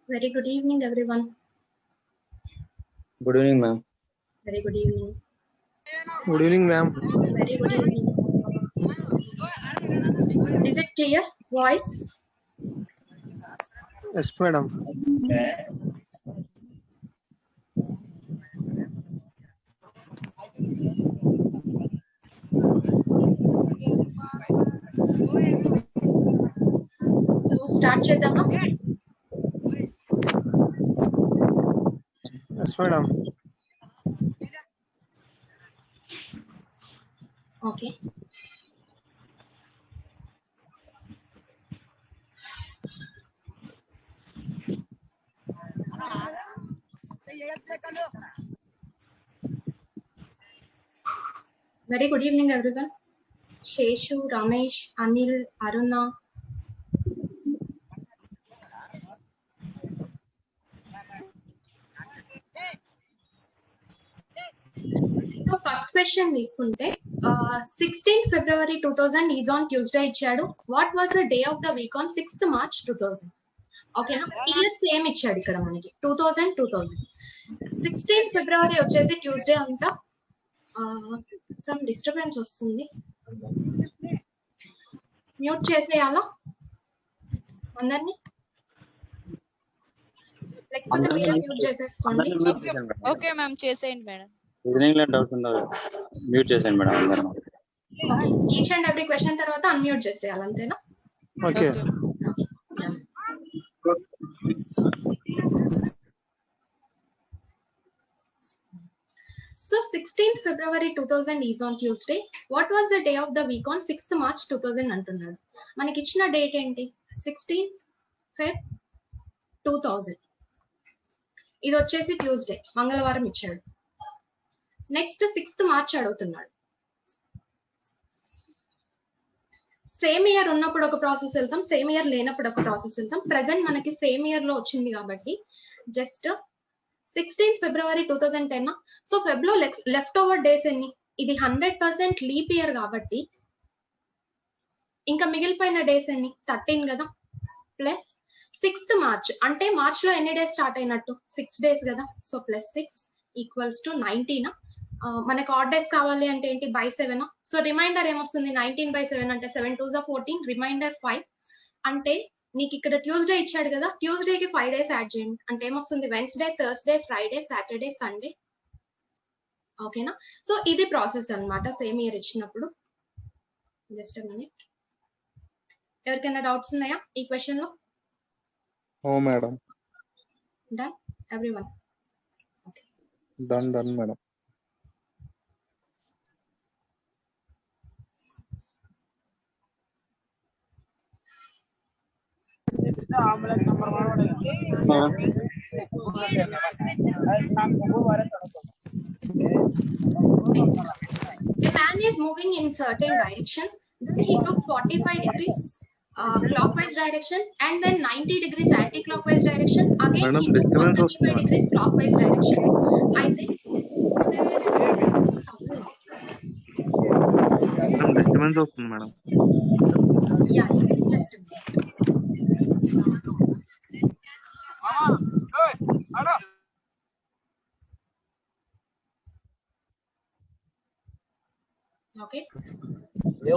Very good evening, everyone. Good evening, ma'am. Very good evening. Good evening, ma'am. Very good evening. Is it clear? Voice? Yes, madam. So start చేద్దామా? Yes, madam. Okay. Very good evening, everyone. Sheshu, Ramesh, Anil, Aruna. So first question తీసుకుంటే 16th February 2000 is on Tuesday ఇచ్చాడు. What was the day of the week on 6th March 2000? ఓకేనా, year same ఇచ్చాడు ఇక్కడ మనకి 2000. 16th February వచ్చేసి Tuesday అంతా. Some disturbance వస్తుంది, mute చేసేయాలా అందరినీ, లేకపోతే మీరే మ్యూట్ చేసేసుకోండి. ఓకే మ్యామ్, చేసేయండి మేడం. ఈవినింగ్ లో డౌట్స్ ఉండవు, మ్యూట్ చేసేయండి మేడం అందరం. Okay, each and every question తర్వాత అన్మ్యూట్ చేసేయాలి, అంతేనా? Okay. So 16th February 2000 is on Tuesday. What was the day of the week on 6th March 2000 అంటున్నాడు. మనకి ఇచ్చిన డేట్ ఏంటి? 16th Feb 2000. ఇది వచ్చేసి ట్యూస్డే, మంగళవారం ఇచ్చాడు. నెక్స్ట్ 6th March అడుగుతున్నాడు. సేమ్ ఇయర్ ఉన్నప్పుడు ఒక ప్రాసెస్ వెళ్తాం, సేమ్ ఇయర్ లేనప్పుడు ఒక ప్రాసెస్ వెళ్తాం. ప్రెసెంట్ మనకి సేమ్ ఇయర్ లో వచ్చింది కాబట్టి just 16th February 2010. So Feb లో లెఫ్ట్ ఓవర్ డేస్ ఎన్ని? ఇది 100% లీప్ ఇయర్ కాబట్టి ఇంకా మిగిలిపోయిన డేస్ ఎన్ని? 13 కదా, ప్లస్ 6th March అంటే మార్చ్ లో ఎన్ని డేస్ స్టార్ట్ అయినట్టు? 6 డేస్ కదా. So plus 6 equals to 19. మనకు ఆడ్ డేస్ కావాలి అంటే ఏంటి? బై 7. సో రిమైండర్ ఏమొస్తుంది? 19/7 అంటే 7 2 14, రిమైండర్ 5. అంటే నీకు ఇక్కడ ట్యూస్డే ఇచ్చాడు కదా, ట్యూస్డేకి 5 డేస్ యాడ్ చేయండి అంటే ఏమొస్తుంది? Wednesday, Thursday, Friday, Saturday, Sunday. ఓకేనా? సో ఇది ప్రాసెస్ అన్నమాట సేమ్ ఇయర్ ఇచ్చినప్పుడు. Just minute. ఎవరికైనా డౌట్స్ ఉన్నాయా ఈ క్వశ్చన్ లో? Oh, madam. Done everyone? Done, madam. A man is moving in certain direction, then he took 45 degrees clockwise direction and then 90 degrees anti-clockwise direction. Again Madam, he took disturbance 135 degrees clockwise direction. I think Madam, disturbance వస్తుంది madam. yeah, just a minute. Okay.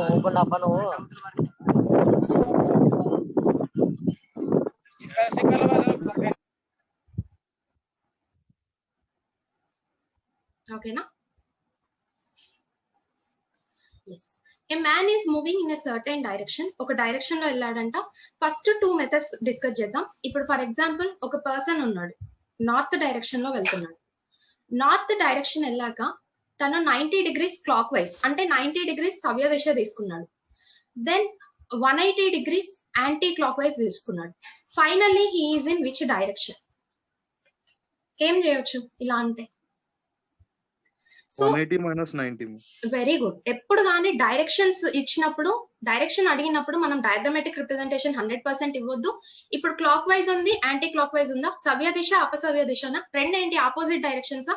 Open up Anu. Okay, na? Yes. A man is moving in a certain direction. ఒక direction లో వెళ్ళాడంట. First 2 methods discuss చేద్దాం. ఇప్పుడు for example ఒక person ఉన్నాడు, north direction లో వెళ్తున్నాడు. North direction వెళ్ళాక తను 90 degrees క్లాక్ వైజ్ అంటే 90 degrees సవ్య దిశ తీసుకున్నాడు. Then 180 degrees anti clock wise తీసుకున్నాడు. Finally he is in which direction? ఏం చేయొచ్చు ఇలా అంటే? సో 180 - 90. Very good. ఎప్పుడు కానీ డైరెక్షన్స్ ఇచ్చినప్పుడు డైరెక్షన్ అడిగినప్పుడు మనం డయాగ్రమాటిక్ రిప్రజెంటేషన్ 100% ఇవ్వద్దు. ఇప్పుడు క్లాక్ వైజ్ ఉంది, యాంటీ క్లాక్ వైజ్ ఉందా, సవ్య దిశ అపసవ్య దిశనా, రెండేంటి ఆపోజిట్ డైరెక్షన్స్.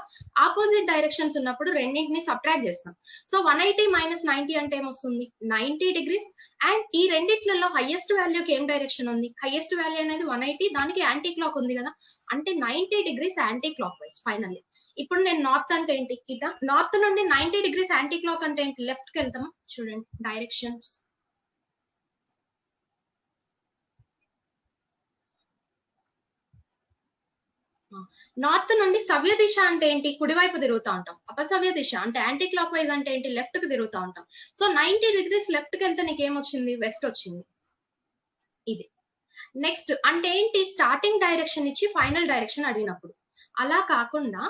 ఆపోజిట్ డైరెక్షన్స్ ఉన్నప్పుడు రెండింటిని సబ్ట్రాక్ట్ చేస్తాం. సో 180 - 90 అంటే ఏమొస్తుంది, 90 degrees. అండ్ ఈ రెండిట్లలో హైయెస్ట్ వాల్యూకి ఏం డైరెక్షన్ ఉంది, హైయెస్ట్ వాల్యూ అనేది 180, దానికి యాంటీ క్లాక్ ఉంది కదా, అంటే 90 degrees anti clock wise. Finally ఇప్పుడు నేను నార్త్ అంటే ఏంటి, ఇట నార్త్ నుండి 90 degrees యాంటీ క్లాక్ అంటే ఏంటి, లెఫ్ట్ కి వెళ్తామా. చూడండి డైరెక్షన్స్, నార్త్ నుండి సవ్య దిశ అంటే ఏంటి, కుడివైపు తిరుగుతూ ఉంటాం. అపసవ్య దిశ అంటే యాంటీ క్లాక్ వైజ్ అంటే ఏంటి, లెఫ్ట్ కి తిరుగుతూ ఉంటాం. సో 90 degrees లెఫ్ట్ కి వెళ్తే నీకు ఏమొచ్చింది, వెస్ట్ వచ్చింది. ఇది నెక్స్ట్ అంటే ఏంటి, స్టార్టింగ్ డైరెక్షన్ ఇచ్చి ఫైనల్ డైరెక్షన్ అడిగినప్పుడు. అలా కాకుండా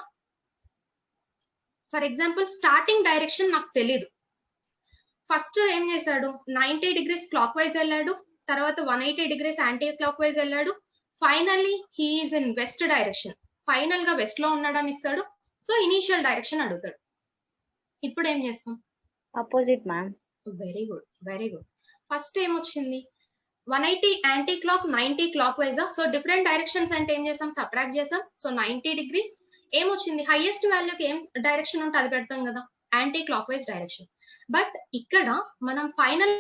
ఫర్ ఎగ్జాంపుల్ స్టార్టింగ్ డైరెక్షన్ నాకు తెలీదు, ఫస్ట్ ఏం చేశాడు, 90 degrees క్లాక్ వైజ్ వెళ్ళాడు, తర్వాత 180 degrees యాంటీ క్లాక్ వైజ్ వెళ్ళాడు, finally he's in west direction, final గా వెస్ట్ లో ఉన్నాడని ఇస్తాడు. సో ఇనీషియల్ డైరెక్షన్ అడుగుతాడు. ఇప్పుడు ఏం చేస్తాం, opposite ma'am. Very good, very good. First ఏమొచ్చింది, 180 anti clock, 90 clock wise. So different directions అంటే ఏం చేసాం, సబ్ట్రాక్ట్ చేసాం. సో 90 degrees ఏమొచ్చింది, హైయెస్ట్ వాల్యూకి ఏం డైరెక్షన్ ఉంటే అది పెడతాం కదా, anti clock wise direction. But ఇక్కడ మనం ఫైనల్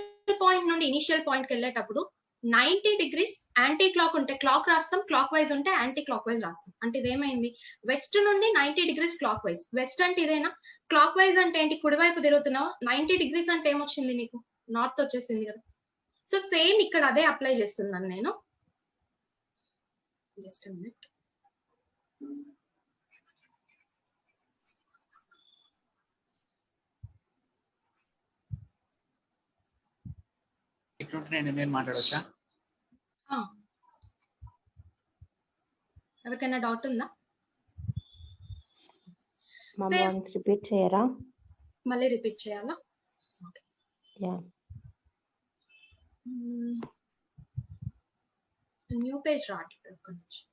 పాయింట్ నుండి ఇనిషియల్ పాయింట్ కి వెళ్ళేటప్పుడు 90 degrees యాంటీ క్లాక్ ఉంటే క్లాక్ రాస్తాం, క్లాక్ వైజ్ ఉంటే యాంటీ క్లాక్ వైజ్ రాస్తాం. అంటే ఇదేమైంది, వెస్ట్ నుండి 90 degrees క్లాక్ వైజ్. వెస్ట్ అంటే ఇదేనా, క్లాక్ వైజ్ అంటే ఏంటి, కుడివైపు తిరుగుతున్నావా, 90 degrees అంటే ఏమొచ్చింది నీకు, నార్త్ వచ్చేసింది కదా. సో సేమ్ ఇక్కడ అదే అప్లై చేస్తున్నాను నేను. Just minute. నేను మాట్లాడొచ్చా, ఎవరికైనా డౌట్ ఉందా, రిపీట్ చేయరా, మళ్ళీ రిపీట్ చేయాలా. న్యూ పేజ్ రావట్లేదు, ఒక్క నిమిషం.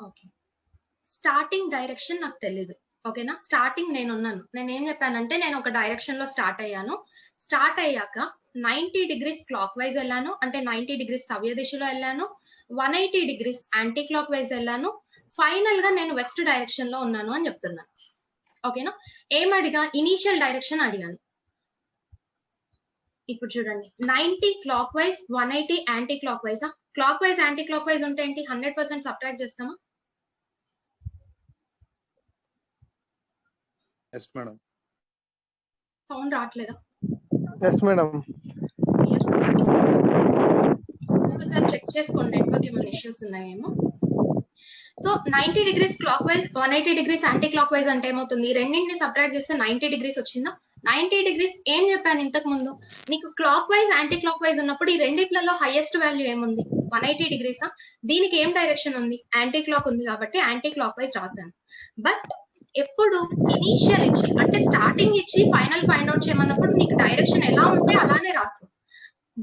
ఓకే, స్టార్టింగ్ డైరెక్షన్ నాకు తెలీదు, ఓకేనా. స్టార్టింగ్ నేనున్నాను, నేను ఏం చెప్పానంటే నేను ఒక డైరెక్షన్ లో స్టార్ట్ అయ్యాను. స్టార్ట్ అయ్యాక 90 degrees క్లాక్ వైజ్ వెళ్ళాను, అంటే 90 degrees సవ్య దిశలో వెళ్ళాను, 180 degrees యాంటీ క్లాక్ వైజ్ వెళ్ళాను, ఫైనల్ గా నేను వెస్ట్ డైరెక్షన్ లో ఉన్నాను అని చెప్తున్నాను, ఓకేనా. ఏం అడిగా, ఇనీషియల్ డైరెక్షన్ అడిగాను. ఇప్పుడు చూడండి, 90 clockwise, 180 anti clock wise. Clockwise anti clock wise ఉంటే ఏంటి, 100% సబ్ట్రాక్ట్ చేస్తామా. Yes madam. సౌండ్ రావట్లేదా, ఎస్ మేడం. ఒకసారి చెక్ చేసుకోండి, నెట్వర్క్ ఏమైనా ఇష్యూస్ ఉన్నాయేమో. So 90 degrees clockwise, 180 degrees anti clock wise అంటే ఏమవుతుంది, రెండింటిని సబ్ట్రాక్ట్ చేస్తే 90 degrees వచ్చిందా. 90 degrees ఏం చెప్పాను ఇంతకు ముందు, నీకు clock wise anti clock wise ఉన్నప్పుడు ఈ రెండిట్లలో హైయెస్ట్ వాల్యూ ఏముంది, 180 degrees. దీనికి ఏం డైరెక్షన్ ఉంది, యాంటీ క్లాక్ ఉంది కాబట్టి యాంటీ క్లాక్ వైజ్ రాశాను. బట్ ఎప్పుడు ఇనీషియల్ ఇచ్చి అంటే స్టార్టింగ్ ఇచ్చి ఫైనల్ ఫైండ్ అవుట్ చేయమన్నప్పుడు నీకు డైరెక్షన్ ఎలా ఉంటే అలానే రాస్తావు.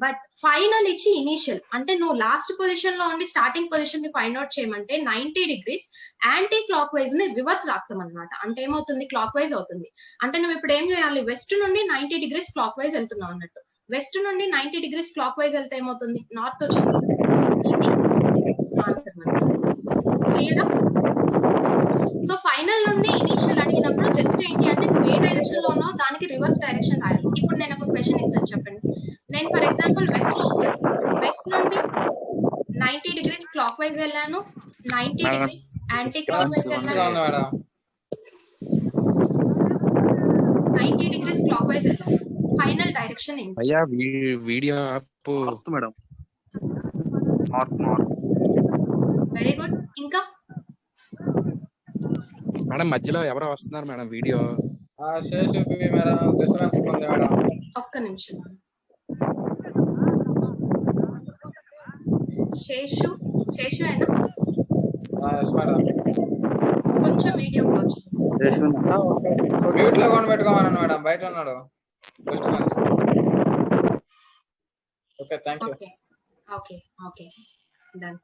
బట్ ఫైనల్ ఇచ్చి ఇనీషియల్ అంటే నువ్వు లాస్ట్ పొజిషన్ లో ఉండి స్టార్టింగ్ పొజిషన్ ని ఫైండ్ అవుట్ చేయమంటే 90 degrees యాంటీ క్లాక్ వైజ్ ని రివర్స్ రాస్తాం అనమాట. అంటే ఏమవుతుంది, క్లాక్ వైజ్ అవుతుంది. అంటే నువ్వు ఇప్పుడు ఏం చేయాలి, వెస్ట్ నుండి 90 degrees క్లాక్ వైజ్ వెళ్తున్నావు అన్నట్టు. వెస్ట్ నుండి 90 degrees క్లాక్ వైజ్ వెళ్తే ఏమవుతుంది, నార్త్ వచ్చింది. ఇది ఆన్సర్ మనకి. క్లియరా. సో ఫైనల్ నుండి ఇనీషియల్ అడిగినప్పుడు జస్ట్ ఏంటి అంటే నువ్వు ఏ డైరెక్షన్ లో ఉన్నావు దానికి రివర్స్ డైరెక్షన్ రాయాలి. ఇప్పుడు నేను ఒక క్వశ్చన్ ఇస్తాను, చెప్పండి. నేను ఫర్ ఎగ్జాంపుల్ వెస్ట్ లో ఉన్నాను, వెస్ట్ నుండి 90 degrees క్లాక్ వైజ్ వెళ్ళాను, 90 degrees యాంటీ క్లాక్ వైజ్ వెళ్ళాను, 90 degrees క్లాక్ వైజ్ వెళ్ళాను. ఫైనల్ డైరెక్షన్ ఏంటి? అయ్యా video up madam. North. Very good. ఇంకా మేడం మధ్యలో ఎవరో వస్తున్నారు మేడం వీడియో. ఒక్క నిమిషం. శేషు అయినా కొంచెం వీడియో క్లోజ్ మ్యూట్ లో కొని పెట్టుకోమన్నాను మేడం, బయట ఉన్నాడు. Okay thank you. Okay done.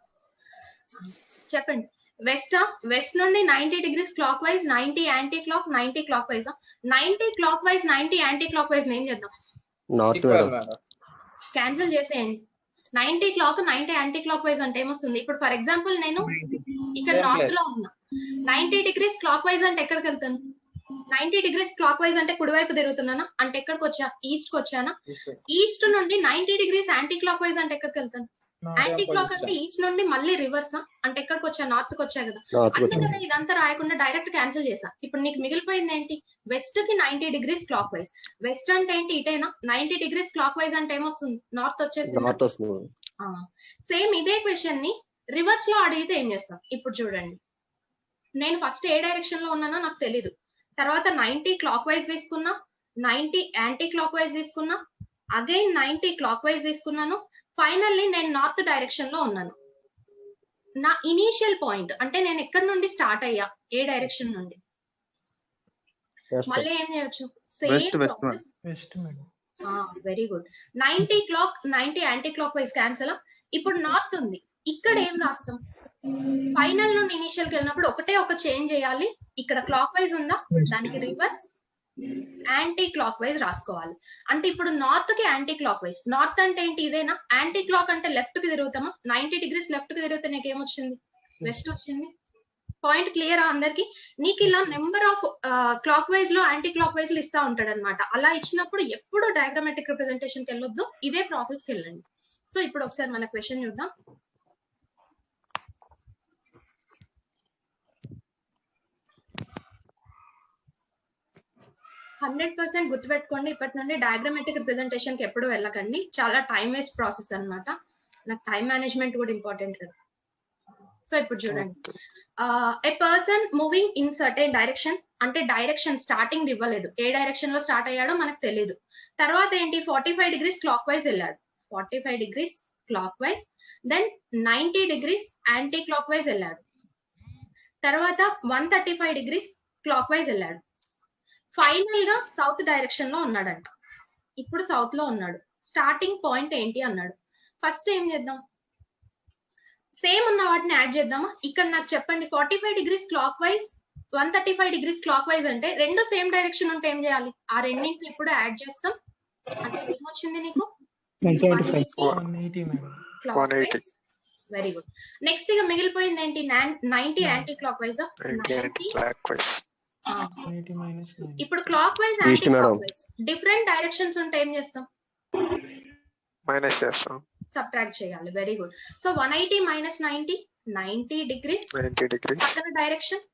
చెప్పండి, వెస్ట్ నుండి 90 degrees clock wise, 90 anti clock, 90 clock wise. 90 clock wise, 90 anti clock wise ఏం చేద్దాం? North equal madam. Madam. Cancel చేసేయండి. 90 క్లాక్ 90 యాంటీ క్లాక్ వైజ్ అంటే ఏమొస్తుంది? ఇప్పుడు ఫర్ ఎగ్జాంపుల్ నేను ఇక్కడ Same నార్త్ place. లో ఉన్నా. 90 డిగ్రీస్ క్లాక్ వైజ్ అంటే ఎక్కడికి వెళ్తాను? 90 డిగ్రీస్ క్లాక్ వైజ్ అంటే కుడివైపు తిరుగుతున్నానా? అంటే ఎక్కడికి వచ్చా? ఈస్ట్ కి వచ్చానా? ఈస్ట్ నుండి 90 డిగ్రీస్ యాంటీ క్లాక్ వైజ్ అంటే ఎక్కడికి వెళ్తాను? యాంటీ క్లాక్ అంటే ఈస్ట్ నుండి మళ్ళీ రివర్స్ అంటే ఎక్కడికి వచ్చా? నార్త్ కి వచ్చా కదా. అందుకని ఇదంతా రాయకుండా డైరెక్ట్ క్యాన్సిల్ చేసా. ఇప్పుడు నీకు మిగిలిపోయింది ఏంటి? వెస్ట్ కి 90 డిగ్రీస్ క్లాక్ వైజ్. వెస్ట్ అంటే ఏంటి? ఇటేనా? 90 డిగ్రీస్ క్లాక్ వైజ్ అంటే ఏమొస్తుంది? నార్త్ వచ్చేసింది. సేమ్ ఇదే క్వశ్చన్ ని రివర్స్ లో అడిగితే ఏం చేస్తాం? ఇప్పుడు చూడండి, నేను ఫస్ట్ ఏ డైరెక్షన్ లో ఉన్నానో నాకు తెలీదు. తర్వాత 90 క్లాక్ వైజ్ తీసుకున్నా, 90 యాంటీ క్లాక్ వైజ్ తీసుకున్నా, అగైన్ 90 క్లాక్ వైజ్ తీసుకున్నాను. ఫైనల్లీ నేను నార్త్ డైరెక్షన్ లో ఉన్నాను. నా ఇనీషియల్ పాయింట్ అంటే నేను ఎక్కడి నుండి స్టార్ట్ అయ్యా? ఏ డైరెక్షన్ నుండి? మళ్ళీ ఏం చేయొచ్చు? Same process. Very good. 90 clock 90 anti clock wise cancel. ఇప్పుడు నార్త్ ఉంది, ఇక్కడ ఏం రాస్తాం? ఫైనల్ నుండి ఇనిషియల్ కి వెళ్ళినప్పుడు ఒకటే ఒక చేంజ్ చేయాలి. ఇక్కడ క్లాక్ వైజ్ ఉందా, దానికి రివర్స్ యాంటీ క్లాక్ వైజ్ రాసుకోవాలి. అంటే ఇప్పుడు నార్త్ కి యాంటీ క్లాక్ వైజ్. నార్త్ అంటే ఏంటి? ఇదేనా? యాంటీ క్లాక్ అంటే లెఫ్ట్ కి తిరుగుతామా? 90 డిగ్రీస్ లెఫ్ట్ కి తిరిగితే నీకు ఏమొచ్చింది? వెస్ట్ వచ్చింది. పాయింట్ క్లియర్ అందరికి? నీకు ఇలా నెంబర్ ఆఫ్ క్లాక్ వైజ్ లో యాంటీ క్లాక్ వైజ్ ఇస్తా ఉంటాడు అనమాట. అలా ఇచ్చినప్పుడు ఎప్పుడు డయాగ్రామాటిక్ రిప్రజెంటేషన్ కి వెళ్ళొద్దు, ఇదే ప్రాసెస్ కి వెళ్ళండి. సో ఇప్పుడు ఒకసారి మన క్వశ్చన్ చూద్దాం. హండ్రెడ్ పర్సెంట్ గుర్తుపెట్టుకోండి, ఇప్పటి నుండి డయాగ్రామాటిక్ రిప్రజెంటేషన్ కి ఎప్పుడు వెళ్ళకండి. చాలా టైం వేస్ట్ ప్రాసెస్ అన్నమాట. నాకు టైం మేనేజ్మెంట్ కూడా ఇంపార్టెంట్ కదా. సో ఇప్పుడు చూడండి, a person moving in certain direction అంటే డైరెక్షన్ స్టార్టింగ్ ఇవ్వలేదు, ఏ డైరెక్షన్ లో స్టార్ట్ అయ్యాడో మనకు తెలియదు. తర్వాత ఏంటి? 45 డిగ్రీస్ క్లాక్ వైజ్ వెళ్ళాడు. 45 degrees clockwise, then 90 degrees anti clock wise వెళ్ళాడు. తర్వాత 135 డిగ్రీస్ క్లాక్ వైజ్ వెళ్ళాడు. ఫైనల్ గా సౌత్ డైరెక్షన్ లో ఉన్నాడంట. ఇప్పుడు సౌత్ లో ఉన్నాడు. స్టార్టింగ్ పాయింట్ ఏంటి అన్నాడు. ఫస్ట్ ఏం చేద్దాం? సేమ్ ఉన్న వాటిని యాడ్ చేద్దామా? ఇక్కడ నాకు చెప్పండి, 45 degrees clock wise, 135 degrees clockwise అంటే రెండు సేమ్ డైరెక్షన్ ఉంటే ఏం చేయాలి? ఆ రెండింటిని ఇప్పుడు యాడ్ చేస్తాం. అంటే ఏమొచ్చింది నీకు? 180. Very good. నెక్స్ట్ ఇక మిగిలిపోయింది ఏంటి? 90 యాంటీ క్లాక్ వైజ్. ఇప్పుడు clock wise anti clock wise different directions ఉంటే ఏం చేస్తాం? మైనస్ చేస్తాం, సబ్ట్రాక్ట్ చేయాలి. Very good. So 180 minus 90 degrees. పక్కన డైరెక్షన్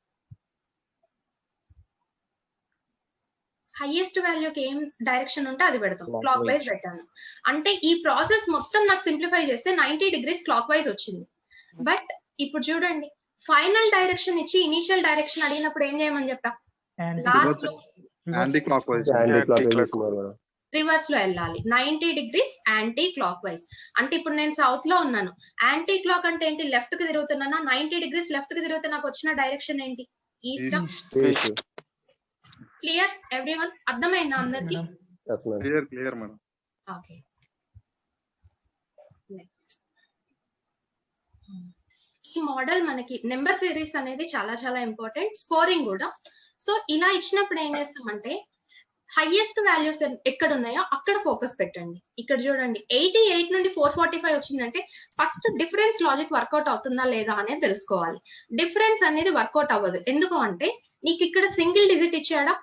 హైయెస్ట్ వాల్యూకి ఏం డైరెక్షన్ ఉంటే అది పెడతాం. క్లాక్ వైజ్ పెట్టాను అంటే ఈ ప్రాసెస్ మొత్తం నాకు సింప్లిఫై చేస్తే 90 డిగ్రీస్ క్లాక్ వైజ్ వచ్చింది. బట్ ఇప్పుడు చూడండి, ఫైనల్ డైరెక్షన్ ఇచ్చి ఇనిషియల్ డైరెక్షన్ అడిగినప్పుడు ఏం చేయమని చెప్పా? లాస్ట్ లో రివర్స్ లో వెళ్ళాలి. 90 డిగ్రీస్ యాంటీ క్లాక్ వైజ్ అంటే ఇప్పుడు నేను సౌత్ లో ఉన్నాను. యాంటీ క్లాక్ అంటే ఏంటి? లెఫ్ట్ కి తిరుగుతున్నానా? 90 డిగ్రీస్ లెఫ్ట్ కి తిరిగితే నాకు వచ్చిన డైరెక్షన్ ఏంటి? ఈస్ట్. Clear everyone? అర్థమైందా అందరికి? ఓకే. ఈ మోడల్ మనకి నెంబర్ సిరీస్ అనేది చాలా చాలా ఇంపార్టెంట్, స్కోరింగ్ కూడా. సో ఇలా ఇచ్చినప్పుడు ఏం చేస్తామంటే హైయెస్ట్ వాల్యూస్ ఎక్కడ ఉన్నాయో అక్కడ ఫోకస్ పెట్టండి. ఇక్కడ చూడండి, 88 నుండి 445 వచ్చిందంటే ఫస్ట్ డిఫరెన్స్ లాజిక్ వర్కౌట్ అవుతుందా లేదా అనేది తెలుసుకోవాలి. డిఫరెన్స్ అనేది వర్కౌట్ అవ్వదు. ఎందుకు అంటే నీకు ఇక్కడ సింగిల్ డిజిట్ ఇచ్చాడా,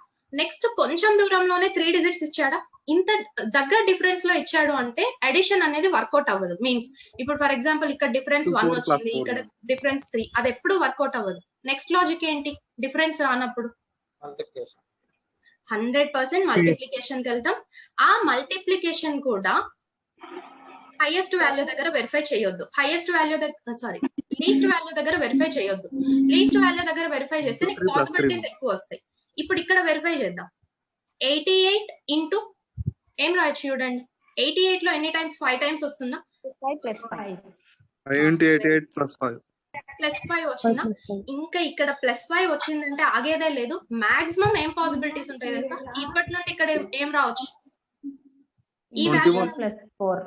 నెక్స్ట్ కొంచెం దూరంలోనే 3 డిజిట్స్ ఇచ్చాడా, ఇంత దగ్గర డిఫరెన్స్ లో ఇచ్చాడు అంటే అడిషన్ అనేది వర్కౌట్ అవ్వదు. మీన్స్ ఇప్పుడు ఫర్ ఎగ్జాంపుల్ ఇక్కడ డిఫరెన్స్ 1 వచ్చింది, ఇక్కడ డిఫరెన్స్ 3, అది ఎప్పుడు వర్కౌట్ అవ్వదు. నెక్స్ట్ లాజిక్ ఏంటి? డిఫరెన్స్ రానప్పుడు 100% మల్టిప్లికేషన్ కి వెళ్తాం. ఆ మల్టిప్లికేషన్ కూడా హైయెస్ట్ వాల్యూ దగ్గర వెరిఫై చేయొద్దు. లీస్ట్ వాల్యూ దగ్గర వెరిఫై చేయొద్దు. లీస్ట్ వాల్యూ దగ్గర వెరిఫై చేస్తే నీకు పాసిబిలిటీస్ ఎక్కువ వస్తాయి. ఇప్పుడు ఇక్కడ వెరిఫై చేద్దాం. 88 ఇంటూ ఏం రాయొచ్చు చూడండి, 88 లో ఎన్ని టైమ్స్? 5 టైమ్స్ వస్తుందా? +5 వచ్చిందా? ఇంకా ఇక్కడ +5 వచ్చిందంటే ఆగేదే లేదు. మాక్సిమం ఏం పాసిబిలిటీస్ ఉంటాయి తెలుసా? ఇప్పటి నుండి ఇక్కడ ఏం రావచ్చు? ఈ వాల్యూ +4.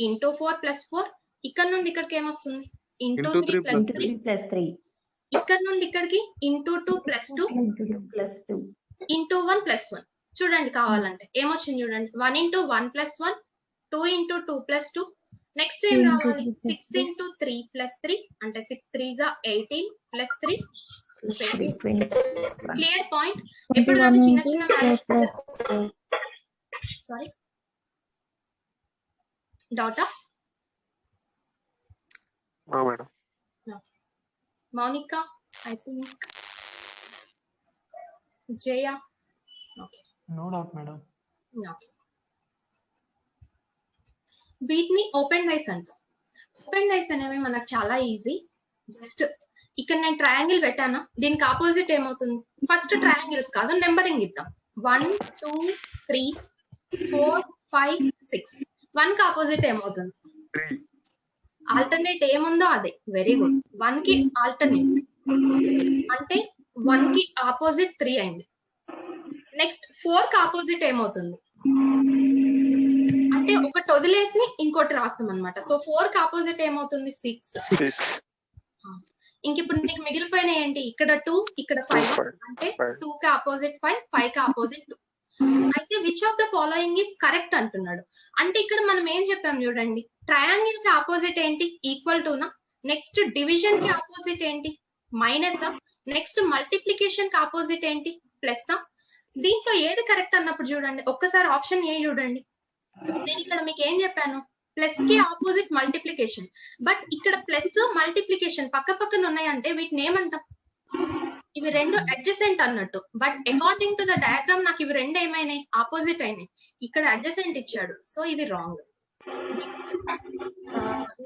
ఇంటూ 4 +4. ఇక్కడ నుండి ఇక్కడికి ఏమొస్తుంది? ఇంటూ 3 +3. ఇక్కడ నుండి ఇక్కడికి ఇంటూ 2 ప్లస్ 2 +2 ఇంటూ 1 ప్లస్ 1 చూడండి కావాలంటే ఏమొచ్చింది చూడండి 1 into 1 plus 1 2 into 2 plus 2 next ఏం రావాలి 6 ఇంటూ 3 ప్లస్ 3 అంటే 6 3 18 ప్లస్ 3 క్లియర్ పాయింట్. ఎప్పుడు దాన్ని చిన్న చిన్న వాల్యూస్ సారీ డౌటా no madam. Mounika I think Jaya okay no doubt madam. Okay వీటిని ఓపెన్ డైస్ అంటాం. ఓపెన్ డైస్ అనేవి మనకు చాలా ఈజీ. జస్ట్ ఇక్కడ నేను ట్రయాంగిల్ పెట్టాను, దీనికి ఆపోజిట్ ఏమవుతుంది? ఫస్ట్ ట్రయాంగిల్స్ కాదు నెంబరింగ్ ఇద్దాం. 1 2 3 4 5 6 1 కి ఆపోజిట్ ఏమవుతుంది? 3. ఆల్టర్నేట్ ఏముందో అదే. Very good. 1 కి ఆల్టర్నేట్ అంటే 1 కి ఆపోజిట్ 3 అయింది. నెక్స్ట్ 4 కి ఆపోజిట్ ఏమవుతుంది అంటే ఒకటి వదిలేసి ఇంకోటి రాస్తాం అనమాట. సో 4 కి ఆపోజిట్ ఏమవుతుంది? 6. ఇంక ఇప్పుడు నీకు మిగిలిపోయిన ఏంటి? ఇక్కడ 2 ఇక్కడ 5 అంటే 2 కి ఆపోజిట్ 5 5 కి ఆపోజిట్ 2. అయితే which of the following is correct అంటున్నాడు. అంటే ఇక్కడ మనం ఏం చెప్పాం చూడండి, ట్రయాంగిల్ కి ఆపోజిట్ ఏంటి? ఈక్వల్ టు నా. నెక్స్ట్ డివిజన్ కి ఆపోజిట్ ఏంటి? మైనస్. నెక్స్ట్ మల్టిప్లికేషన్ కి ఆపోజిట్ ఏంటి? ప్లస్. దీంట్లో ఏది కరెక్ట్ అన్నప్పుడు చూడండి ఒక్కసారి ఆప్షన్ ఏ చూడండి. నేను ఇక్కడ మీకు ఏం చెప్పాను? ప్లస్ కి ఆపోజిట్ మల్టిప్లికేషన్. బట్ ఇక్కడ ప్లస్ మల్టిప్లికేషన్ పక్క పక్కన ఉన్నాయంటే వీటిని ఏమంటాం? ఇవి రెండు అడ్జసెంట్ అన్నట్టు. But according to the diagram నాకు ఇవి రెండు ఏమైనాయి? ఆపోజిట్ అయినాయి. ఇక్కడ అడ్జసెంట్ ఇచ్చాడు, సో ఇది రాంగ్.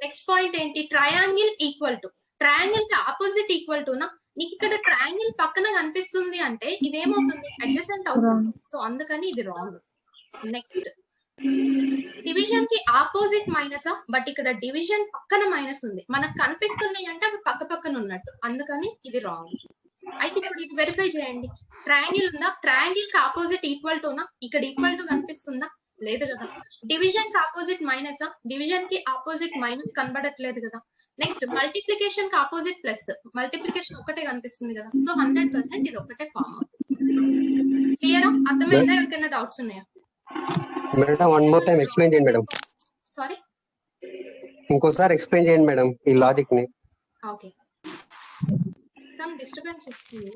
నెక్స్ట్ పాయింట్ ఏంటి? Triangle equal to. ట్రయాంగిల్ కి ఆపోజిట్ ఈక్వల్ టు నా. నీకు ఇక్కడ ట్రయాంగిల్ పక్కన కనిపిస్తుంది అంటే ఇదేమవుతుంది? అడ్జసెంట్ అవుతుంది. సో అందుకని ఇది రాంగ్. నెక్స్ట్ డివిజన్ కి ఆపోజిట్ మైనస్, బట్ ఇక్కడ డివిజన్ పక్కన మైనస్ ఉంది. మనకు కనిపిస్తున్నాయి అంటే అవి పక్క పక్కన ఉన్నట్టు, అందుకని ఇది రాంగ్. అయితే ఇప్పుడు ఇది వెరిఫై చేయండి. ట్రయాంగిల్ ఉందా? ట్రయాంగిల్ కి ఆపోజిట్ ఈక్వల్ టు నా. ఇక్కడ ఈక్వల్ టు కనిపిస్తుందా? లేదు కదా. డివిజన్ కి ఆపోజిట్ మైనస్, డివిజన్ కి ఆపోజిట్ మైనస్ కనబడట్లేదు కదా. నెక్స్ట్ మల్టిప్లికేషన్ కి ఆపోజిట్ ప్లస్, మల్టిప్లికేషన్ ఒకటే కనిపిస్తుంది కదా. సో 100% ఇది ఒకటే ఫామ్ అవుతుంది. క్లియరా? అర్థమైందా? ఎవరికైనా డౌట్స్ ఉన్నాయా? Madam one more time explain చేయండి మేడం. సారీ, ఇంకోసారి ఎక్స్ప్లెయిన్ చేయండి మేడం ఈ లాజిక్ ని. ఓకే. సమ్ డిస్టర్బెన్స్ వస్తుంది.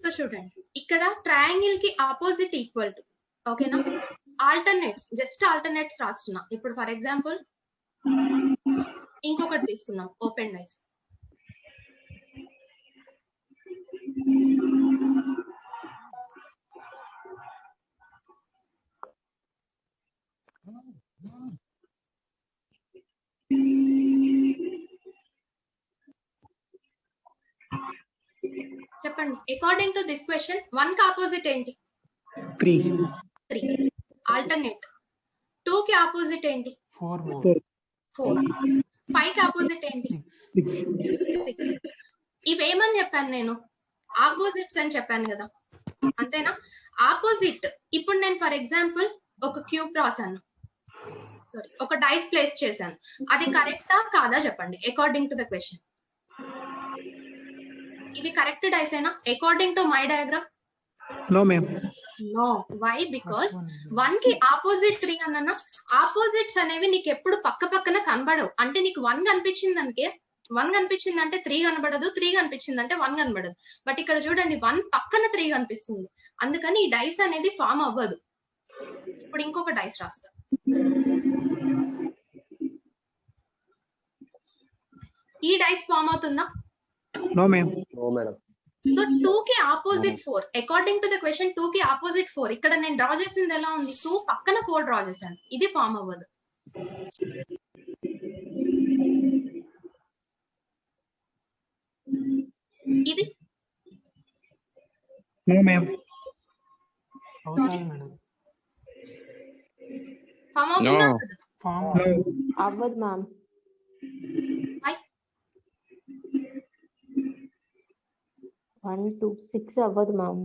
సో చూడండి ఇక్కడ ట్రయాంగిల్ కి ఆపోజిట్ ఈక్వల్ టు, ఓకేనా? ఆల్టర్నేట్స్, జస్ట్ ఆల్టర్నేట్స్ రాస్తున్నా. ఇప్పుడు ఫర్ ఎగ్జాంపుల్ ఇంకొకటి తీసుకుందాం, ఓపెన్ డైస్. చెప్పండి, అకార్డింగ్ టు దిస్ క్వశ్చన్ 1 కి ఆపోజిట్ ఏంటి? 3. 3. ఆల్టర్నేట్ 2 కి ఆపోజిట్ ఏంటి? 4. 4. 5 కి ఆపోజిట్ ఏంటి? 6. ఇవేమని చెప్పాను నేను? ఆపోజిట్స్ అని చెప్పాను కదా, అంతేనా? ఆపోజిట్. ఇప్పుడు నేను ఫర్ ఎగ్జాంపుల్ ఒక క్యూబ్ రాసాను, సారీ ఒక డైస్ ప్లేస్ చేశాను. అది కరెక్టా కాదా చెప్పండి అకార్డింగ్ టు ద క్వశ్చన్. ఇది కరెక్ట్ డైస్ ఏనా according to my diagram? No ma'am. No. Why? Because 1 కి ఆపోజిట్ 3 అన్నా. ఆపోజిట్స్ అనేవి నీకు ఎప్పుడు పక్క పక్కన కనబడవు. అంటే నీకు 1 కనిపించిందంటే 3 కనబడదు, 3 కనిపించిందంటే 1 కనబడదు. బట్ ఇక్కడ చూడండి 1 పక్కన 3 కనిపిస్తుంది, అందుకని ఈ డైస్ అనేది ఫామ్ అవ్వదు. ఇప్పుడు ఇంకొక డైస్ రాస్తా. ఈ డైస్ ఫామ్ అవుతుందా? No ma'am. No madam. So 2 కి opposite 4. According to the question 2 కి ఆపోజిట్ 4. ఇక్కడ నేను డ్రా చేసింది ఎలా ఉంది? 2 పక్కన 4 డ్రా చేశాను. ఇది ఫామ్ అవ్వదు. ఇది నో మ్యామ్. సారీ ఫామ్ అవుతుందా? అవ్వదు మ్యామ్. 1, 2, 6 అవ్వదు మ్యామ్.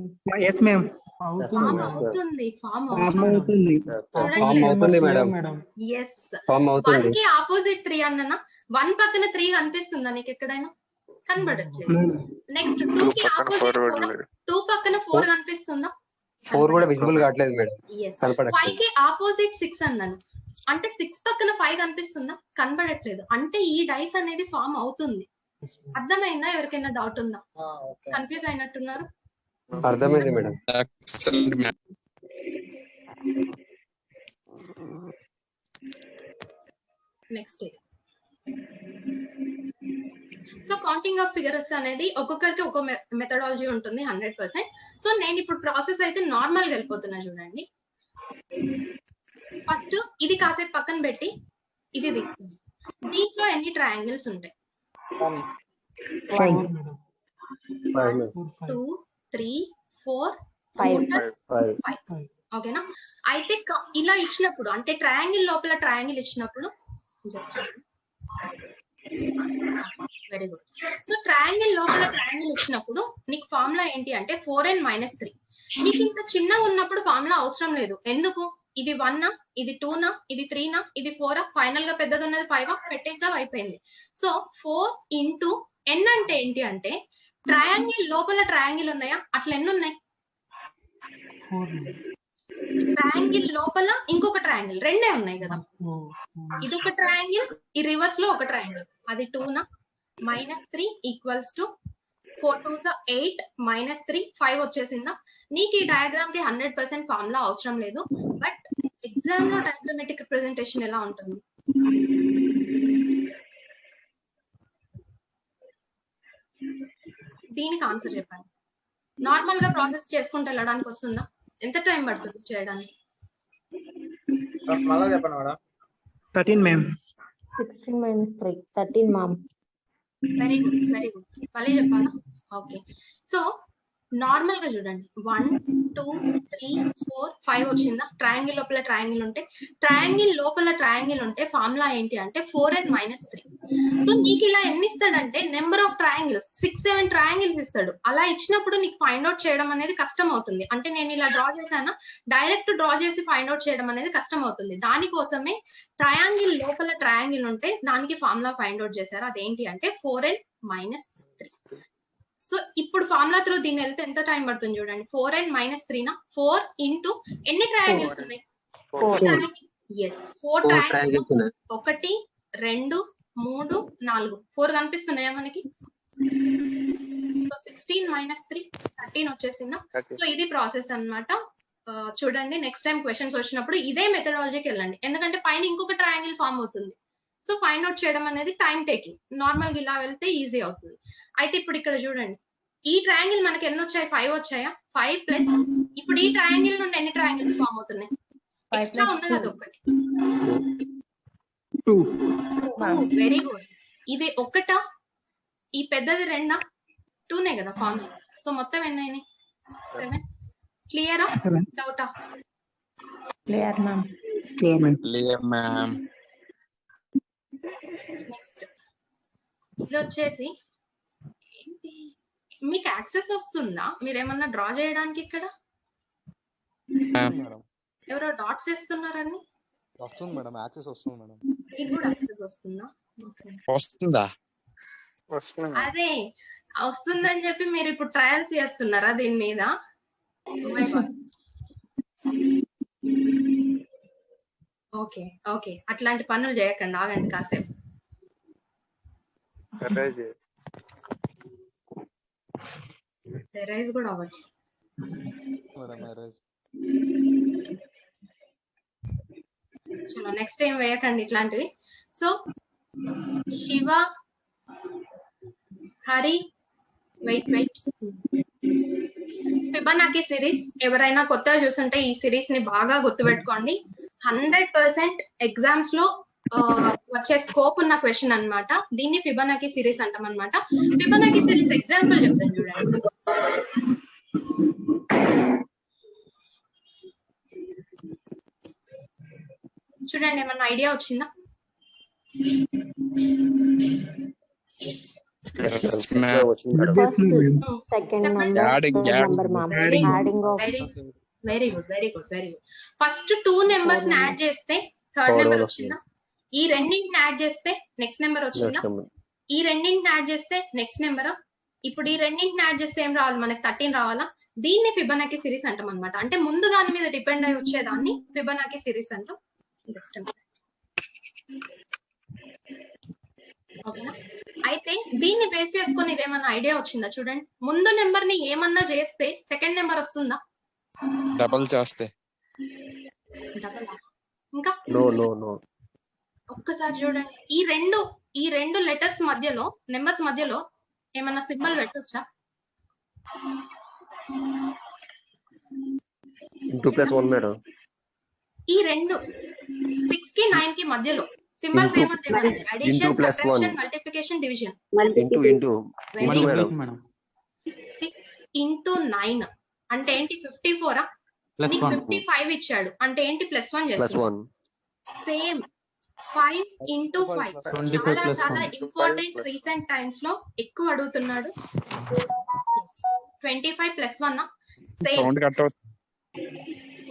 Yes ma'am. ఫామ్ అవుతుంది ఫామ్ ఫామ్ అవుతుంది. ఫామ్ అవుతుంది మేడం. ఎస్ ఫామ్ 1 అవుతుంది. కి ఆపోజిట్ 3 అన్న 1 పక్కన 3 కనిపిస్తుందా నీకు ఎక్కడైనా? కనబడట్లేదు. నెక్స్ట్ 2 కి పక్కన ఆపోజిట్ 4 కూడా 4 లేదు. 2 పక్కన 4 కనిపిస్తుందా? 4 కూడా విజిబుల్ కావట్లేదు మేడం. ఎస్ 5 కనపడట్లేదు. కి ఆపోజిట్ 6 అన్నాను అంటే 6 పక్కన 5 కనిపిస్తుందా? కనబడట్లేదు. అంటే ఈ డైస్ అనేది ఫామ్ అవుతుంది. అర్థమైందా? ఎవరికైనా డౌట్ ఉందా? కన్ఫ్యూజ్ అయినట్టున్నారు. అర్థమైంది మేడం. Excellent ma'am. నెక్స్ట్ ఇది. సో కౌంటింగ్ ఆఫ్ ఫిగర్స్ అనేది ఒక్కొక్కరికి ఒక్కో మెథడాలజీ ఉంటుంది 100%. సో నేను ఇప్పుడు ప్రాసెస్ అయితే నార్మల్ గా వెళ్ళిపోతున్నా చూడండి. ఫస్ట్ ఇది కాసేపు పక్కన పెట్టి ఇది తీస్తుంది. దీంట్లో ఎన్ని ట్రయాంగిల్స్ ఉంటాయి? 5. 1 2 3 4 5. ఓకేనా? అయితే ఇలా ఇచ్చినప్పుడు అంటే ట్రయాంగిల్ లోపల ట్రయాంగిల్ ఇచ్చినప్పుడు just very good. So triangle లోపల ట్రయాంగిల్ ఇచ్చినప్పుడు నీకు ఫార్ములా ఏంటి అంటే 4n - 3. నీకు ఇంత చిన్నగా ఉన్నప్పుడు ఫార్ములా అవసరం లేదు. ఎందుకు? ఇది 1 ఇది 2 ఇది 3 ఇది 4 ఫైనల్ గా పెద్దది ఉన్నది 5 పెట్టేసావు అయిపోయింది. సో 4 ఇంటూ n అంటే ఏంటి అంటే ట్రయాంగిల్ లోపల ట్రయాంగిల్ ఉన్నాయా? అట్లా ఎన్ని ఉన్నాయి? ట్రయాంగిల్ లోపల ఇంకొక ట్రయాంగిల్ రెండే ఉన్నాయి కదా. ఇది ఒక ట్రయాంగిల్, ఈ రివర్స్ లో ఒక ట్రయాంగిల్. అది 2 -3 ఈక్వల్స్ టు 4 2s 8 -3 5 వచ్చేసిందా? నీకు ఈ డయాగ్రామ్ కి 100% ఫార్ములా అవసరం లేదు. బట్ ఎగ్జామ్ లో డయాగ్రామెటిక్ రిప్రజెంటేషన్ ఎలా ఉంటుంది? దీనికి ఆన్సర్ చెప్పండి. నార్మల్ గా ప్రాసెస్ చేసుకుంటూ వెళ్ళడానికి వస్తుందా? ఎంత టైం పడుతుంది చేయడానికి? మళ్ళా చెప్పండి madam. 13 ma'am. 16 - 3 13 ma'am. Very good very good. మళ్ళీ చెప్పాలా? ఓకే. సో నార్మల్ గా చూడండి 1 2 3 4 5 వచ్చిందా? ట్రయాంగిల్ లోపల ట్రయాంగిల్ ఉంటే ఫార్ములా ఏంటి అంటే 4n - 3. సో నీకు ఇలా ఎన్ని ఇస్తాడంటే నెంబర్ ఆఫ్ ట్రయాంగిల్స్ 6 7 ట్రయాంగిల్స్ ఇస్తాడు. అలా ఇచ్చినప్పుడు నీకు ఫైండ్ అవుట్ చేయడం అనేది కష్టం అవుతుంది. అంటే నేను ఇలా డ్రా చేశానా, డైరెక్ట్ డ్రా చేసి ఫైండ్ అవుట్ చేయడం అనేది కష్టం అవుతుంది. దానికోసమే ట్రయాంగిల్ లోపల ట్రయాంగిల్ ఉంటే దానికి ఫార్ములా ఫైండ్ అవుట్ చేశారు. అదేంటి అంటే 4n - 3. సో ఇప్పుడు ఫార్ములా త్రూ దీన్ని వెళ్తే ఎంత టైం పడుతుంది చూడండి. 4n - 3 4 ఇంటూ ఎన్ని ట్రయాంగిల్స్ ఉన్నాయి? 4 ఎస్ 4 ట్రయాంగిల్స్. 1 2 3 4 4 కనిపిస్తున్నాయా మనకి? సో 16 - 3 13 వచ్చేసిందా? సో ఇది ప్రాసెస్ అన్నమాట. చూడండి నెక్స్ట్ టైం క్వశ్చన్స్ వచ్చినప్పుడు ఇదే మెథడాలజీకి వెళ్ళండి. ఎందుకంటే పైన ఇంకొక ట్రయాంగిల్ ఫామ్ అవుతుంది. సో ఫైండ్ అవుట్ చేయడం అనేది టైం టేకింగ్. నార్మల్ గా ఇలా వెళ్తే ఈజీ అవుతుంది. అయితే ఇప్పుడు ఇక్కడ చూడండి ఈ ట్రయాంగిల్ మనకి ఎన్ని వచ్చాయి? 5 వచ్చాయా? 5 ప్లస్ ఇప్పుడు ఈ ట్రయాంగిల్ నుండి ఎన్ని ట్రయాంగిల్స్ ఫామ్ అవుతున్నాయి? ఎక్స్ట్రా ఉన్నది అది ఒకటి. 2. Very good. ఇది ఒకటా? ఈ పెద్దది 2 2నే కదా ఫామ్. సో మొత్తం ఎన్ని అయినాయి? 7. క్లియరా? 7. డౌటా? Clear ma'am. Clear ma'am. Clear ma'am. Next ఇది వచ్చేసి మీకు యాక్సెస్ వస్తుందా? మీరేమన్నా డ్రా చేయడానికి ఇక్కడ ఎవరో డాట్స్ వేస్తున్నారని? వస్తుంది మేడం, యాక్సెస్ వస్తుంది మేడం. మీకు కూడా యాక్సెస్ వస్తుందా? వస్తుందా? అదే వస్తుందని చెప్పి మీరు ఇప్పుడు ట్రయల్స్ చేస్తున్నారా దీని మీద? ఓకే ఓకే అట్లాంటి పనులు చేయకండి. ఆగండి కాసేపు. ఎరైజ్ కూడా అవ్వండి. చలో నెక్స్ట్ టైం వేయకండి ఇట్లాంటివి. So Shiva, Hari, wait Fibonacci series ఎవరైనా కొత్తగా చూస్తుంటే ఈ సిరీస్ ని బాగా గుర్తుపెట్టుకోండి. 100% ఎగ్జామ్స్ లో వచ్చే స్కోప్ ఉన్న క్వశ్చన్ అన్నమాట. దీన్ని ఫిబొనాకీ సిరీస్ అంటాం అన్నమాట. ఫిబొనాకీ సిరీస్ ఎగ్జాంపుల్ చెప్తాను చూడండి. చూడండి ఏమన్నా ఐడియా వచ్చిందా? వచ్చింది madam. First second number Adding, third adding. Number ma'am. Adding. Adding of very good. First 2 numbers ని యాడ్ చేస్తే థర్డ్ Third నెంబర్ one వచ్చిందా? ఈ రెండింటిని యాడ్ చేస్తే నెక్స్ట్ నెంబర్ వచ్చిందా? నెక్స్ట్ నెంబర్ ఈ రెండింటిని యాడ్ చేస్తే నెక్స్ట్ నెంబర్. ఇప్పుడు ఈ రెండింటిని యాడ్ చేస్తే ఏం రావాలి మనకి? 13 రావాలా? దీన్ని ఫిబొనాకీ సిరీస్ అంటాం అనమాట. అంటే ముందు దాని మీద డిపెండ్ అయి వచ్చేదాన్ని ఫిబొనాకీ సిరీస్ అంటాం. జస్ట్ ఓకేనా? అయితే దీన్ని బేస్ చేసుకొని ఇదేమన్నా ఐడియా వచ్చిందా? చూడండి, ముందు నెంబర్ ని ఏమన్నా చేస్తే సెకండ్ నెంబర్ వస్తుందా? డబల్ చేస్తే డబల్. ఇంకా నో ఒక్కసారి చూడండి, ఈ రెండు లెటర్స్ మధ్యలో, నెంబర్స్ మధ్యలో ఏమన్నా సింబల్ పెట్టొచ్చా? 2+1 మేడం. ఈ రెండు 6 కి 9 కి మధ్యలో సింబల్స్ ఏమంటాయి మనకి? Addition, 2+1. Subtraction, multiplication, division. Into madam. 6 into 9 అంటే ఏంటి? 54. నీకు 55 ఇచ్చాడు అంటే ఏంటి? +1 చేస్తాడు. +1 సేమ్ 5 into 5 చాలా ఇంపార్టెంట్. రీసెంట్ టైమ్స్ లో ఎక్కువ అడుగుతున్నాడు. 25 +1 సేమ్. సౌండ్ కట్ అవుతుంది.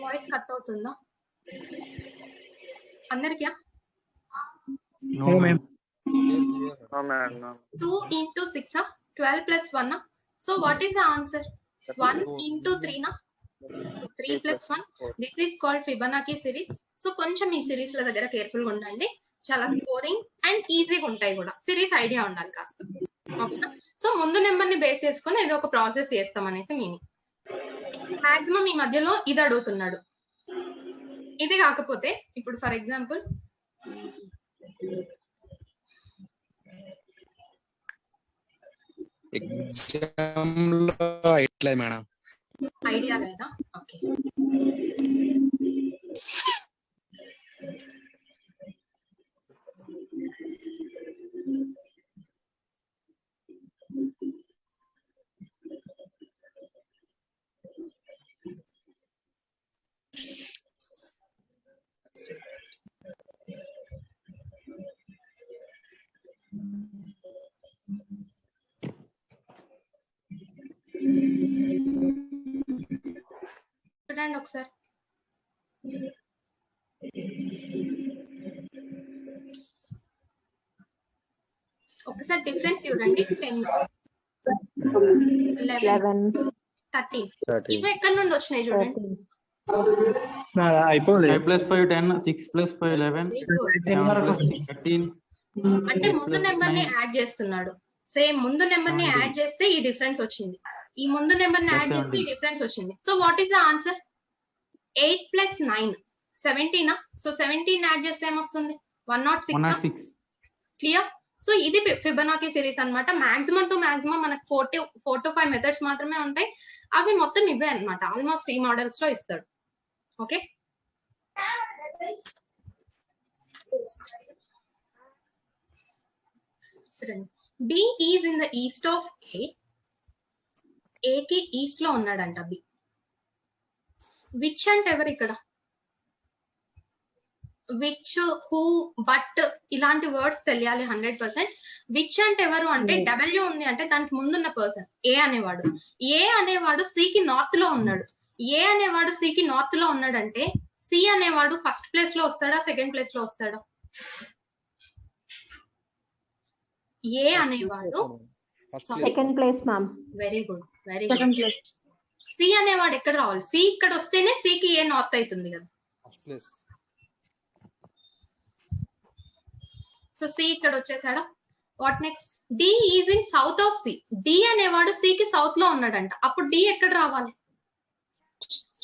వాయిస్ కట్ అవుతుందా అందరికీ? No, ma'am. 2 into 6 12 + 1. So what is the answer? 1 into 3 na? So 3 + 1. This is called Fibonacci series. So కొంచెం ఈ సిరీస్ ల దగ్గర కేర్ఫుల్ గా ఉండండి. చాలా స్కోరింగ్ అండ్ ఈజీగా ఉంటాయి కూడా. సిరీస్ ఐడియా ఉండాలి కాస్త. ఓకేనా? సో ముందు నెంబర్ ని బేస్ చేసుకొని ఏదో ఒక ప్రాసెస్ చేస్తాం అనేది మీనింగ్. మాక్సిమం ఈ మధ్యలో ఇది అడుగుతున్నాడు. ఇది కాకపోతే ఇప్పుడు ఫర్ ఎగ్జాంపుల్ ఎగ్జామ్ లో ఇట్లా మేడం. ఐడియా లేదా? ఓకే. చూడండి ఒకసారి. ఒకసారి డిఫరెన్స్ చూడండి. 10 11 13 ఇవి ఎక్కడి నుండి వచ్చినాయి చూడండి. అయిపోలేదు. 5+5 10, 6+5 11, 13. అంటే ముందు నెంబర్ ని యాడ్ చేస్తున్నాడు. సేమ్ ముందు నెంబర్ ని యాడ్ చేస్తే ఈ డిఫరెన్స్ వచ్చింది. ఈ ముందు నెంబర్ ని యాడ్ చేస్తే ఈ డిఫరెన్స్ వచ్చింది. So what is the answer? 8 + 9 17. So 17 add చేస్తే ఏమొస్తుంది? 106. క్లియర్? సో ఇది ఫిబొనాకీ సిరీస్ అన్నమాట. మాక్సిమం టు మాక్సిమం మనకు 4 to 5 మెథడ్స్ మాత్రమే ఉంటాయి. అవి మొత్తం ఇవే అన్నమాట. ఆల్మోస్ట్ ఈ మోడల్స్ లో ఇస్తాడు. Okay. B is in the east of A. A కి ఈస్ట్ లో ఉన్నాడంట బి. విచ్ అంటే ఎవరు ఇక్కడ? విచ్, హూ, బట్ ఇలాంటి వర్డ్స్ తెలియాలి 100%. విచ్ అంటే ఎవరు అంటే డబ్ల్యూ ఉంది అంటే దానికి ముందున్న పర్సన్ ఏ అనేవాడు. ఏ అనేవాడు సి కి నార్త్ లో ఉన్నాడు. ఏ అనేవాడు సి కి నార్త్ లో ఉన్నాడంటే సి అనేవాడు ఫస్ట్ ప్లేస్ లో వస్తాడా, సెకండ్ ప్లేస్ లో వస్తాడా? ఏ అనేవాడు second place ma'am. Very good. C అనేవాడు ఎక్కడ రావాలి? సి ఇక్కడ వస్తేనే సి కి ఏ నార్త్ అవుతుంది కదా. సో సి ఇక్కడ వచ్చేసాడా? What next? D is in south of C. D అనేవాడు సి కి సౌత్ లో ఉన్నాడంట. అప్పుడు డి ఎక్కడ రావాలి?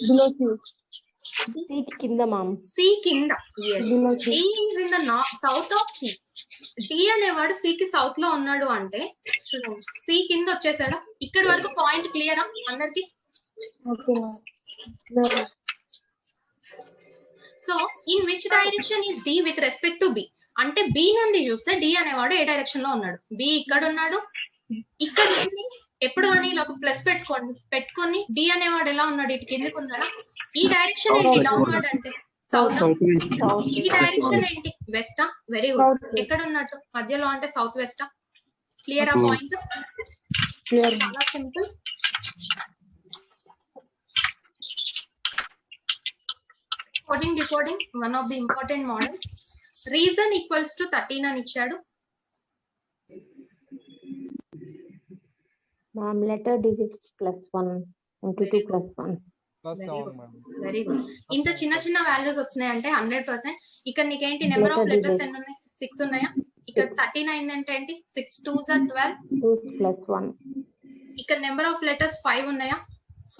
సి కింద మ్యామ్. సి కింద. D is in the south of C. D అనేవాడు సి కి సౌత్ లో ఉన్నాడు అంటే చూడండి సి కింద వచ్చేసాడా? ఇక్కడ వరకు పాయింట్ క్లియరా అందరికి? So in which direction is D with respect to B అంటే బి నుండి చూస్తే డి అనేవాడు ఏ డైరెక్షన్ లో ఉన్నాడు? బి ఇక్కడ ఉన్నాడు. ఇక్కడ ఎప్పుడు కానీ ఇలా ఒక ప్లస్ పెట్టుకొని డి అనేవాడు ఎలా ఉన్నాడు? ఇటు కిందకి ఉన్నాడా? ఈ డైరెక్షన్ ఏంటి? డౌన్వర్డ్ అంటే సౌత్. ఈ డైరెక్షన్ ఏంటి? వెస్టా? Very good. ఎక్కడ ఉన్నట్టు? మధ్యలో అంటే సౌత్ వెస్టా? క్లియర్ ఆ పాయింట్? చాలా simple. Coding decoding one of the important models. Reason equals to 13 అని ఇచ్చాడు. Ma'am, letter digits +1 into 2 +1. Very good. ఇంత చిన్న చిన్న వాల్యూస్ వస్తున్నాయంటే 100%. ఇక్కడ నీకేంటి నెంబర్ ఆఫ్ లెటర్స్ ఎన్ని ఉన్నాయి? 6 ఉన్నాయా? ఇక్కడ 13 అయిందంటే ఏంటి? 6 2s are 12. 2s +1. ఇక్కడ నెంబర్ ఆఫ్ లెటర్స్ 5 ఉన్నాయా?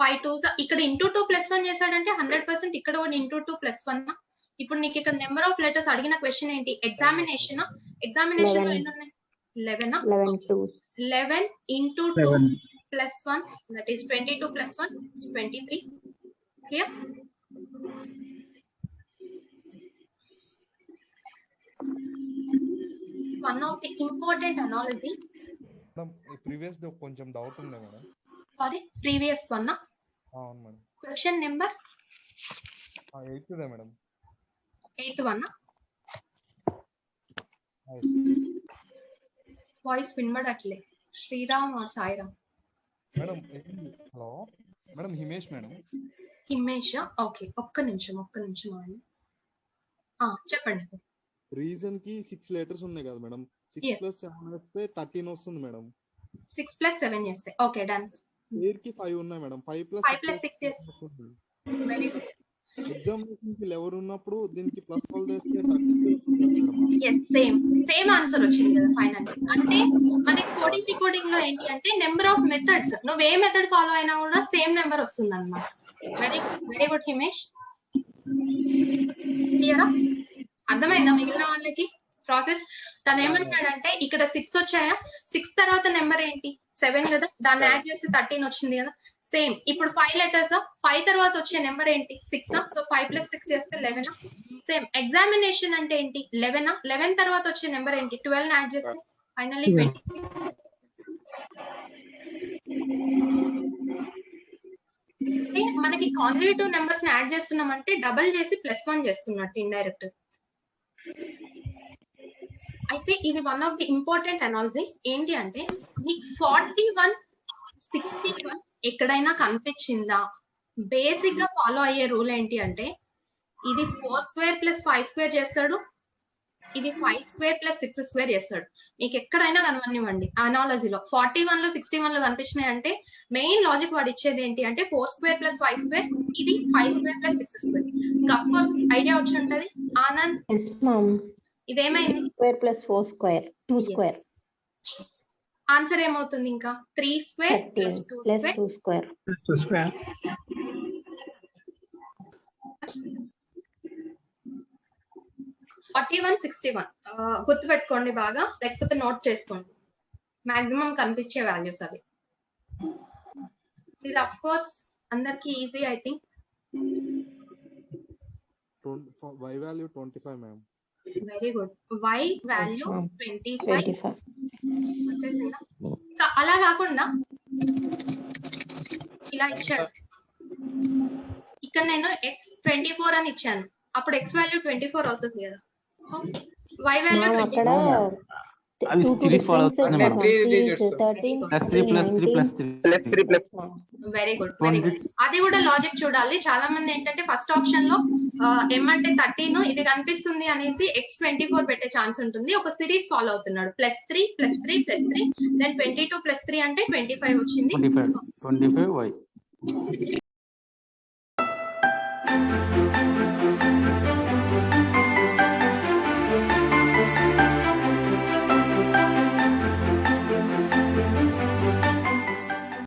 5 2s. ఇక్కడ ఇంటూ 2 +1 చేశాడంటే 100% ఇక్కడ కూడా ఇంటూ 2 +1. ఇప్పుడు నీకు ఇక్కడ నెంబర్ ఆఫ్ లెటర్స్ అడిగిన క్వశ్చన్ ఏంటి? ఎగ్జామినేషన్ లో ఎన్ని ఉన్నాయి? 11. 11 2s. 11 into 2 +1, that is 22 +1 is 23. Clear? One of the important analogy. Madam ఈ ప్రీవియస్ ది కొంచెం డౌట్ ఉంది madam. Sorry, previous one na? అవును మేడం. Question number 8 దే madam. 8th one na? Voice వినబడట్లే. Sriram or Sairam? Madam hello madam Himesh madam. Himesh. Okay, ఒక్క నిమిషం అండి. చెప్పండి. రీజన్ కి 6 లెటర్స్ ఉన్నాయి కదా మేడం. 6 Yes. + 7 వేస్తే 13 వస్తుంది మేడం. 6 + 7 చేస్తే ఓకే డన్. 8 కి 5 ఉన్నాయి madam. 5 + 6 yes. Very good. Examination కి 11 ఉన్నప్పుడు దీనికి +12 చేస్తే 33 వస్తుంది మేడం. yes సేమ్ ఆన్సర్ వచ్చింది కదా ఫైనల్. అంటే మనకి కోడింగ్ డికోడింగ్ లో ఏంటి అంటే నెంబర్ ఆఫ్ మెథడ్స్, నువ్వు ఏ మెథడ్ ఫాలో అయినా కూడా సేమ్ నెంబర్ వస్తుంది అన్నమాట. Very good Himesh. క్లియరా? అర్థమైందా మిగిలిన వాళ్ళకి ప్రాసెస్? తను ఏమంటాడంటే ఇక్కడ 6 వచ్చాయా, 6 తర్వాత నెంబర్ ఏంటి? 7 కదా, దాన్ని యాడ్ చేసి 13 వచ్చింది కదా. సేమ్ ఇప్పుడు 5 లెటర్స్, 5 తర్వాత వచ్చే నెంబర్ ఏంటి? 6. సో 5 + 6 చేస్తే 11. సేమ్ ఎగ్జామినేషన్ అంటే ఏంటి? 11. 11 తర్వాత వచ్చే నెంబర్ ఏంటి? 12 యాడ్ చేస్తే ఫైనల్లీ 20. మనకి కాన్సిక్యూటివ్ నెంబర్స్ ని యాడ్ చేస్తున్నాం అంటే డబుల్ చేసి +1 చేస్తున్నట్టు ఇండైరెక్ట్. అయితే ఇది one of the important analogy. ఏంటి అంటే నీకు 41 61 ఎక్కడైనా కనిపించిందా? బేసిక్ గా ఫాలో అయ్యే రూల్ ఏంటి అంటే ఇది 4² + 5² చేస్తాడు, ఇది 5² + 6² చేస్తాడు. మీకు ఎక్కడైనా కనవనివ్వండి అనాలజీలో 41 లో 61 లో కనిపించినాయి అంటే మెయిన్ లాజిక్ వాడు ఇచ్చేది ఏంటి అంటే 4² + 5², ఇది 5² + 6². ఇంకా అఫ్ కోర్స్ ఐడియా వచ్చి ఉంటది. Anand Yes, ma'am. ఇదేమైంది? 2² + 4² 2². ఆన్సర్ ఏమవుతుంది? ఇంకా 3² + 2². 2². 41 61 గుర్తు పెట్టుకోండి బాగా, లేకపోతే నోట్ చేసుకోండి. మాక్సిమం కనిపించే వాల్యూస్ అవి. ఇది అఫ్ కోర్స్ అందరికి easy I think. y value 25 ma'am. Very good. y value 25 వచ్చేసిందా? అలా కాకుండా ఇలా ఇచ్చాడు. ఇక్కడ నేను x 24 అని ఇచ్చాను, అప్పుడు x వాల్యూ 24 అవుతుంది కదా. So y value 24. అవి సిరీస్ ఫాలో అవుతుంది మేడం. 13 +3 +3 +3. Very good. అది కూడా లాజిక్ చూడాలి. చాలా మంది ఏంటంటే ఫస్ట్ ఆప్షన్ లో ఏమంటే 13 ఇది కనిపిస్తుంది అనేసి x 24 పెట్టే ఛాన్స్ ఉంటుంది. ఒక సిరీస్ ఫాలో అవుతున్నాడు. +3 +3 +3 దెన్ 22 + 3 అంటే 25 వచ్చింది. 25 y